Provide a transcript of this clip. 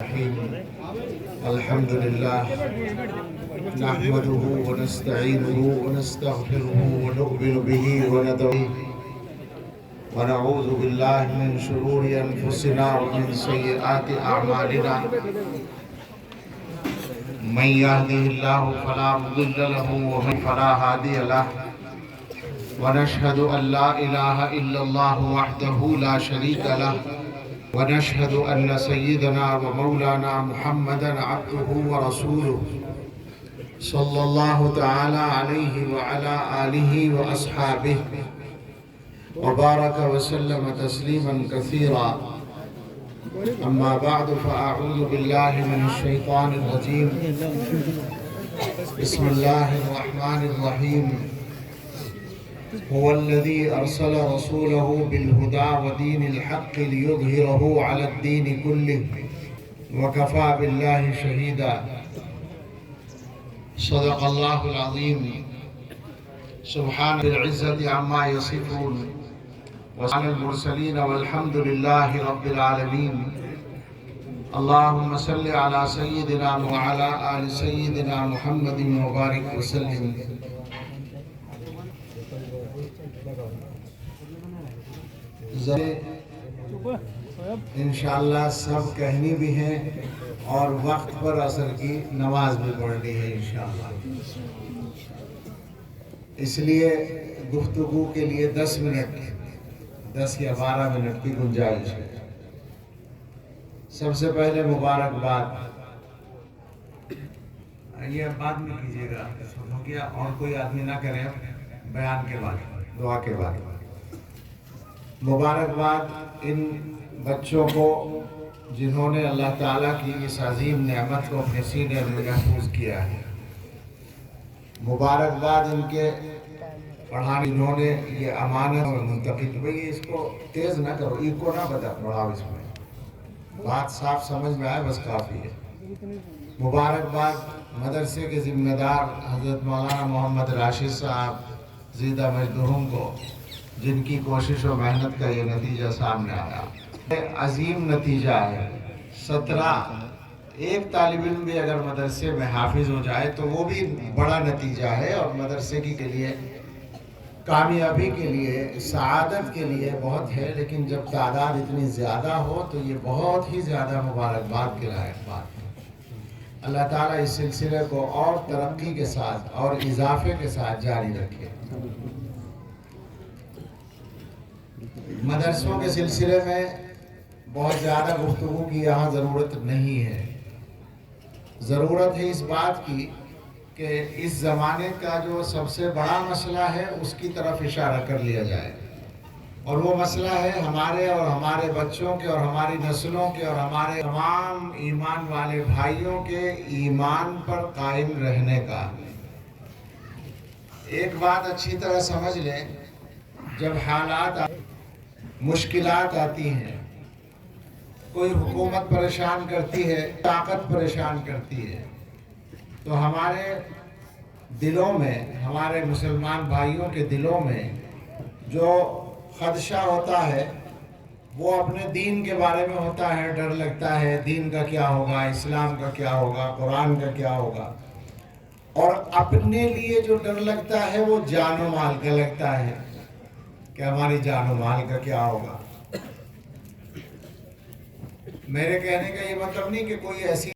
الرحيم الحمد لله نحمده ونستعينه ونستغفره ونؤمن به وندعوه ونعوذ بالله من شرور أنفسنا ومن سيئات أعمالنا من يهده الله فلا مضل له ومن فلا هادي له ونشهد أن لا إله إلا الله وحده لا شريك له ونشهد أن سيدنا ومولانا محمدا عبده ورسوله صلى الله تعالى عليه وعلى آله وأصحابه وبارك وسلم تسليما كثيرا أما بعد فأعوذ بالله من الشيطان الرجيم بسم الله الرحمن الرحيم هو الذي أرسل رسوله بالهدى ودين الحق ليظهره على الدين كله وكفى بالله شهيدا صدق الله العظيم سبحان العزة عما يصفون وعلى المرسلين والحمد لله رب العالمين اللهم صل على سيدنا وعلى آل سيدنا محمد وبارك وسلم انشاءاللہ سب کہنی بھی ہیں اور وقت پر عصر کی نماز بھی پڑھنی ہے انشاءاللہ، اس لیے گفتگو کے لیے 10 یا 12 منٹ کی گنجائش ہے۔ سب سے پہلے مبارکباد، یہ بعد میں کیجیے گا ہو گیا، اور کوئی آدمی نہ کرے بیان کے بعد، دعا کے بعد۔ مبارکباد ان بچوں کو جنہوں نے اللہ تعالیٰ کی اس عظیم نعمت کو اپنے سینے میں محفوظ کیا ہے۔ مبارکباد ان کے پڑھانے جنہوں نے یہ امانت منتقل، بھئی اس کو تیز نہ کرو، ایکو نہ بڑھاؤ، اس میں بات صاف سمجھ میں آئے بس کافی ہے۔ مبارکباد مدرسے کے ذمہ دار حضرت مولانا محمد راشد صاحب زیدہ مجدہم کو، جن کی کوشش و محنت کا یہ نتیجہ سامنے آیا۔ عظیم نتیجہ ہے۔ 17 ایک طالب علم بھی اگر مدرسے میں حافظ ہو جائے تو وہ بھی بڑا نتیجہ ہے، اور مدرسے کی کے لیے کامیابی کے لیے سعادت کے لیے بہت ہے، لیکن جب تعداد اتنی زیادہ ہو تو یہ بہت ہی زیادہ مبارکباد کے لائق بات ہے۔ اللہ تعالیٰ اس سلسلے کو اور ترقی کے ساتھ اور اضافے کے ساتھ جاری رکھے۔ مدرسوں کے سلسلے میں بہت زیادہ گفتگو کی یہاں ضرورت نہیں ہے۔ ضرورت ہے اس بات کی کہ اس زمانے کا جو سب سے بڑا مسئلہ ہے اس کی طرف اشارہ کر لیا جائے، اور وہ مسئلہ ہے ہمارے اور ہمارے بچوں کے اور ہماری نسلوں کے اور ہمارے تمام ایمان والے بھائیوں کے ایمان پر قائم رہنے کا۔ ایک بات اچھی طرح سمجھ لیں، جب حالات مشکلات آتی ہیں، کوئی حکومت پریشان کرتی ہے، طاقت پریشان کرتی ہے، تو ہمارے دلوں میں، ہمارے مسلمان بھائیوں کے دلوں میں جو خدشہ ہوتا ہے وہ اپنے دین کے بارے میں ہوتا ہے، ڈر لگتا ہے دین کا کیا ہوگا، اسلام کا کیا ہوگا، قرآن کا کیا ہوگا، اور اپنے لیے جو ڈر لگتا ہے وہ جان و مال کا لگتا ہے کہ ہماری جان و مال کا کیا ہوگا۔ میرے کہنے کا یہ مطلب نہیں کہ کوئی ایسی